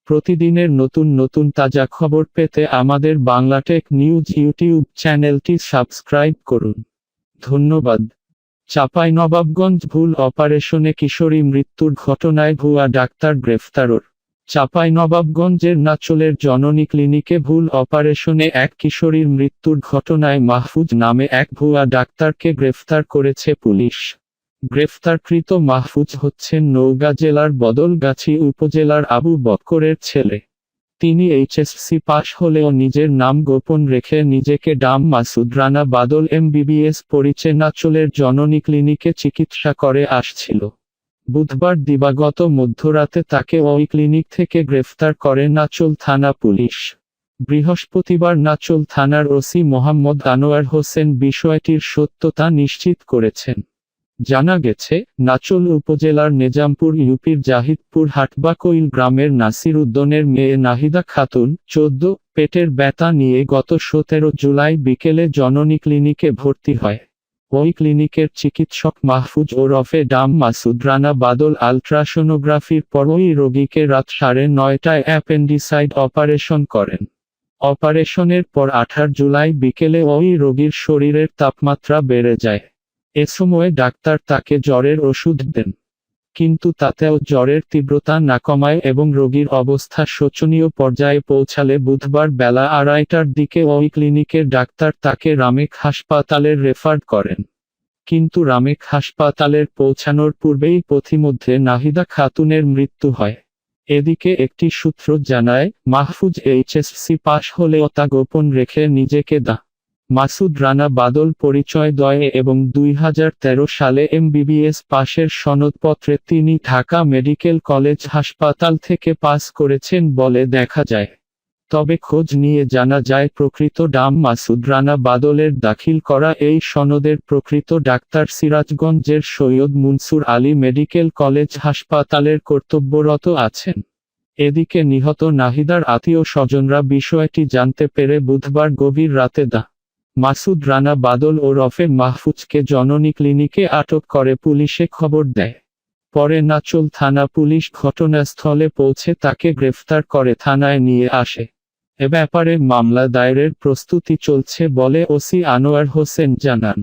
প্রতিদিনের নতুন নতুন তাজা খবর পেতে আমাদের বাংলাটেক নিউজ ইউটিউব চ্যানেলটি সাবস্ক্রাইব করুন। ধন্যবাদ। চাঁপাইনবাবগঞ্জ ভুল অপারেশনে কিশোরী মৃত্যুর ঘটনায় ভুয়া ডাক্তার গ্রেফতার। চাঁপাইনবাবগঞ্জের নাচলের জননী ক্লিনিকে ভুল অপারেশনে এক কিশোরীর মৃত্যুর ঘটনায় মাহফুজ নামে এক ভুয়া ডাক্তারকে গ্রেফতার করেছে পুলিশ। গ্রেফতারকৃত মাহফুজ হচ্ছেন নওগাঁ জেলার বদলগাছি উপজেলার আবু বক্করের ছেলে। তিনি এইচএসসি পাশ হলেও নিজের নাম গোপন রেখে নিজেকে ডাম মাসুদ রানা বাদল এমবিবিএস পরিচয়ে নাচলের জননী ক্লিনিকে চিকিৎসা করে আসছিল। বুধবার দিবাগত মধ্যরাতে তাকে ওই ক্লিনিক থেকে গ্রেফতার করে নাচল থানা পুলিশ। বৃহস্পতিবার নাচল থানার ওসি মোহাম্মদ আনোয়ার হোসেন বিষয়টির সত্যতা নিশ্চিত করেছেন। জানা গেছে, নাচল উপজেলার নেজামপুর ইউপির জাহিদপুর হাটবাকইল গ্রামের নাসির উদ্দনের মেয়ে নাহিদা খাতুন 14 পেটের ব্যথা নিয়ে গত 17 জুলাই বিকেলে জননী ক্লিনিকে ভর্তি হয়। ওই ক্লিনিকের চিকিৎসক মাহফুজ ওরফে ডাম মাসুদ রানা বাদল আলট্রাসোনোগ্রাফির পর ওই রোগীকে রাত 9:30টায় অ্যাপেন্ডিসাইড অপারেশন করেন। অপারেশনের পর 18 জুলাই বিকেলে ওই রোগীর শরীরের তাপমাত্রা বেড়ে যায়। এ সময় ডাক্তার তাকে জ্বরের ওষুধ দেন, কিন্তু তাতেও জ্বরের তীব্রতা না কমায় এবং রোগীর অবস্থা শোচনীয় পর্যায়ে পৌঁছালে বুধবার বেলা 2:30টার দিকে ওই ক্লিনিকের ডাক্তার তাকে রামেক হাসপাতালে রেফার করেন। কিন্তু রামেক হাসপাতালের পৌঁছানোর পূর্বেই পথিমধ্যে নাহিদা খাতুনের মৃত্যু হয়। এদিকে একটি সূত্র জানায়, মাহফুজ এইচএসসি পাশ হলেও তা গোপন রেখে নিজেকে মাসুদ রানা বাদল পরিচয় দেয় এবং 2013 সালে এমবিবিএস পাশের সনদপত্রে তিনি ঢাকা মেডিকেল কলেজ হাসপাতাল থেকে পাস করেছেন বলে দেখা যায়। তবে খোঁজ নিয়ে জানা যায় প্রকৃত ডাম মাসুদ রানা বাদলের দাখিল করা এই সনদের প্রকৃত ডাক্তার সিরাজগঞ্জের সৈয়দ মুনসুর আলী মেডিকেল কলেজ হাসপাতালের কর্তব্যরত আছেন। এদিকে নিহত নাহিদার আত্মীয় স্বজনরা বিষয়টি জানতে পেরে বুধবার গভীর রাতে মাসুদ রানা বাদল ওরফে মাহফুজকে জননী ক্লিনিকে আটক করে পুলিশে খবর দেয়। পরে নাচল থানা পুলিশ ঘটনাস্থলে পৌঁছে তাকে গ্রেফতার করে থানায় নিয়ে আসে। এ ব্যাপারে মামলা দায়েরের প্রস্তুতি চলছে বলে ওসি আনোয়ার হোসেন জানান।